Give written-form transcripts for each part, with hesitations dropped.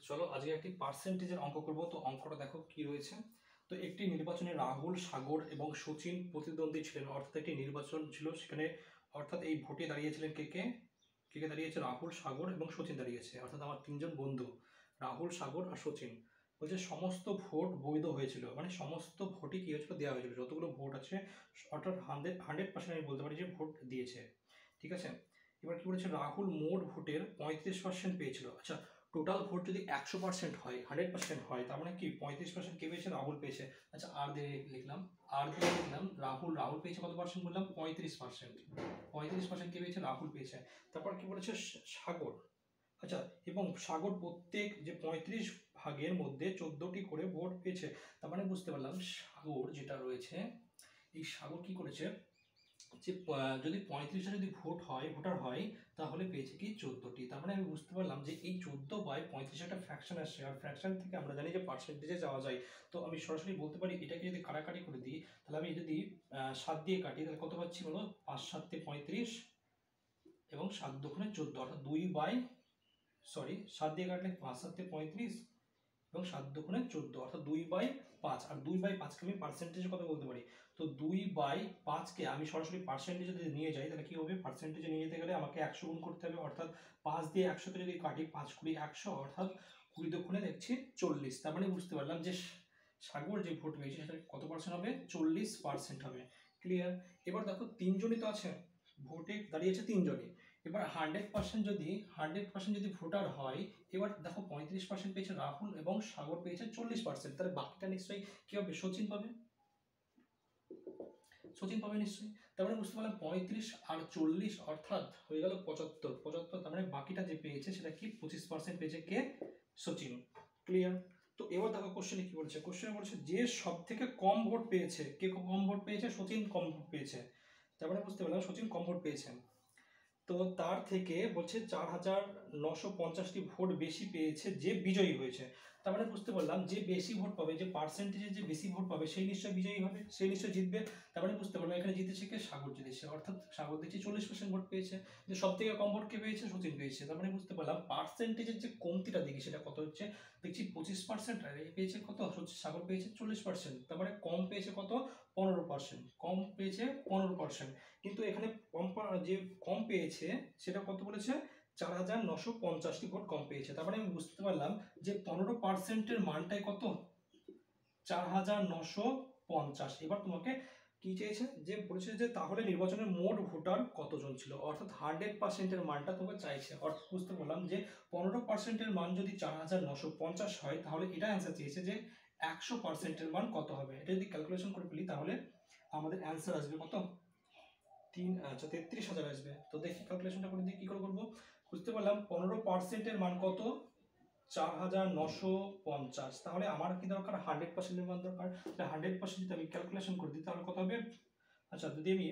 চলো আজকে একটি পার্সেন্টেজের অঙ্ক করব। তো অঙ্কটা দেখো কি রয়েছে। তো একটি নির্বাচনে রাহুল, সাগর এবং সচিন প্রতিদ্বন্দ্বী ছিলেন, অর্থাৎ একটি নির্বাচন ছিল সেখানে, অর্থাৎ এই ভোটে দাঁড়িয়েছিলেন কে কে কে কে দাঁড়িয়েছে? রাহুল, সাগর এবং সচিন দাঁড়িয়েছে, অর্থাৎ আমার তিনজন বন্ধু রাহুল, সাগর আর সচিন। বলছে সমস্ত ভোট বৈধ হয়েছিল, মানে সমস্ত ভোটই কি হয়েছিল, দেওয়া হয়েছিল, যতগুলো ভোট আছে, অর্থাৎ 100% আমি বলতে পারি যে ভোট দিয়েছে। ঠিক আছে, এবার কি বলেছে, রাহুল মোট ভোটের 35% পেয়েছিল। আচ্ছা, টোটাল ভোট যদি 100% হয়, 100% হয়, তার মানে কি 35% কে পেয়েছে? রাহুল পেয়েছে। আচ্ছা, আর দিয়ে লিখলাম, রাহুল পেয়েছে কত পার্সেন্ট বললাম? 35%। 35% কে পেয়েছে? রাহুল পেয়েছে। তারপর কি বলেছে? সাগর। আচ্ছা, এবং সাগর প্রত্যেক যে 35 ভাগের মধ্যে 14টি করে ভোট পেয়েছে। তার মানে বুঝতে পারলাম সাগর যেটা রয়েছে, এই সাগর কি করেছে, যে যদি 35টা যদি ভোটার হয়, তাহলে পেয়েছে কি 14টি। তার মানে আমি বুঝতে পারলাম যে এই 14/35 একটা ফ্র্যাকশন আসছে, আর ফ্র্যাকশন থেকে আমরা জানি যে পার্সেন্টেজে যাওয়া যায়। তো আমি সরাসরি বলতে পারি এটাকে যদি কাটাকাটি করে দিই, তাহলে আমি যদি 7 দিয়ে কাটি, তাহলে কত পাচ্ছি বলো? 5 7 35 এবং 7 2 14, অর্থাৎ 7 দিয়ে কাটলে 5 7 35 এবং 7 2 14, অর্থাৎ 2/5। আর 2/5কে আমি পার্সেন্টেজে কত বলতে পারি? তো 2/5কে আমি সরাসরি পার্সেন্টেজে যদি নিয়ে যাই, তাহলে কি হবে? পার্সেন্টেজে নিয়ে যেতে গেলে আমাকে 100 গুণ করতে হবে, অর্থাৎ 5 দিয়ে 100কে যদি কাটি, 5 20 100, অর্থাৎ 20 দুগুণে দেখছি 40। তার মানে বুঝতে পারলাম যে সাগর যে ভোট পেয়েছে সেটা কত পার্সেন্ট হবে? 40% হবে। ক্লিয়ার? এবার দেখো তিনজনই তো আছে, ভোটে দাঁড়িয়েছে তিনজনই। এবার 100% যদি ভোটার হয়, এবার দেখো 35% পেয়েছে রাহুল এবং সাগর পেয়েছে 40%, তাহলে বাকিটা নিশ্চয়ই কি হবে? সচিন পাবে নিশ্চয়ই। তার মানে বুঝতে পারলাম 35 আর 40 অর্থাৎ হয়ে গেল 75। তার মানে বাকিটা যে পেয়েছে সেটা কি? 25% পেয়েছে কে? সচিন। ক্লিয়ার? তো এবার দেখো কোশ্চেনে কি বলছে, কোশ্চেনে বলছে যে সব থেকে কম ভোট পেয়েছে, কে কম ভোট পেয়েছে? সচিন কম ভোট পেয়েছে। তার মানে বুঝতে পারলাম সচিন কম ভোট পেয়েছে। তো তার থেকে বলছে 4950টি ভোট বেশি পেয়েছে যে বিজয়ী হয়েছে। তার মানে বুঝতে পারলাম যে বেশি ভোট পাবে, যে পার্সেন্টেজে যে বেশি ভোট পাবে, সেই নিশ্চয় বিজয়ী হবে, সেই নিশ্চয় জিতবে। তার মানে বুঝতে পারলাম এখানে জিতেছে কে? সাগর জিতেছে, অর্থাৎ সাগর দেখছি 40% ভোট পেয়েছে। যে সব থেকে কম ভোট কে পেয়েছে? সচিন পেয়েছে। তার মানে বুঝতে পারলাম পার্সেন্টেজের যে কমতিটা দেখি সেটা কত হচ্ছে, দেখছি 25%, আর এই পেয়েছে কত? সাগর পেয়েছে 40%। তার মানে কম পেয়েছে কত? 15%। কম পেয়েছে 15%। কিন্তু এখানে যে কম পেয়েছে সেটা কত বলেছে? 4950টি ভোট কম পেয়েছে। তার মানে আমি বুঝতে পারলাম যে 15%-এর মানটাই কত? 4950। এবার তোমাকে কি চেয়েছে, যে বলেছে যে তাহলে নির্বাচনের মোট ভোটার কতজন ছিল, অর্থাৎ 100%-এর মানটা তোমাকে চাইছে। অর্থাৎ বুঝতে পারলাম যে 15%-এর মান যদি 4950 হয়, তাহলে এটা অ্যান্সার চেয়েছে যে 100%-এর মান কত হবে। এটা যদি ক্যালকুলেশন করে ফেলি, তাহলে আমাদের অ্যান্সার আসবে কত? 33,000 আসবে। তো দেখি ক্যালকুলেশনটা করে দিয়ে কি করে করবো। বুঝতে পারলাম 15%-এর মান কত? 4950। তাহলে আমার কি দরকার? 100%-এর মান দরকার। 100% যদি আমি ক্যালকুলেশন করে দিই, তাহলে কত হবে? আচ্ছা, যদি আমি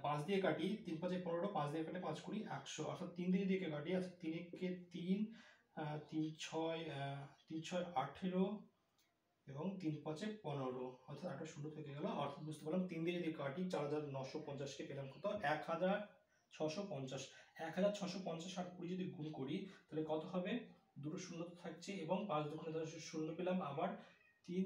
5 দিয়ে কাটি, 3 5 15, 5 দিয়ে কাটলে 5 20 100, অর্থাৎ 3 দিয়ে যদি কাটি, আচ্ছা 3 কে 3, 3 6 3 6 18 এবং 3 5 15, অর্থাৎ 8 শূন্য থেকে গেল। অর্থাৎ বুঝতে পারলাম 3 দিয়ে যদি কাটি 4950কে পেলাম কত? 1650। 1650 আর 20 যদি গুণ করি, তাহলে কত হবে? দুটো শূন্য তো থাকছে, এবং 5 দুগুণে 10 শূন্য পেলাম, আবার 3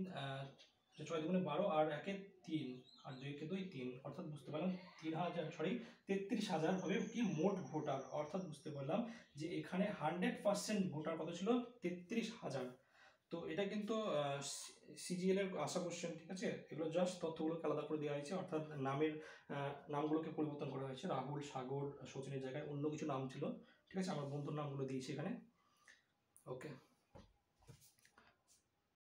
6 দুগুণে 12, আর 1 এ 3, আর 2 কে 2 3, অর্থাৎ বুঝতে পারলাম 33,000 হবে কি মোট ভোটার। অর্থাৎ বুঝতে পারলাম যে এখানে 100% ভোটার কত ছিল? 33,000। তো এটা কিন্তু সিজিএল এর আসা কোশ্চেন, ঠিক আছে? এগুলো জাস্ট তথ্যগুলোকে আলাদা করে দেওয়া হয়েছে, অর্থাৎ নামগুলোকে পরিবর্তন করা হয়েছে। রাহুল, সাগর, সচিনের জায়গায় অন্য কিছু নাম ছিল, ঠিক আছে? আমার বন্ধুর নামগুলো দিয়েছি এখানে। ওকে।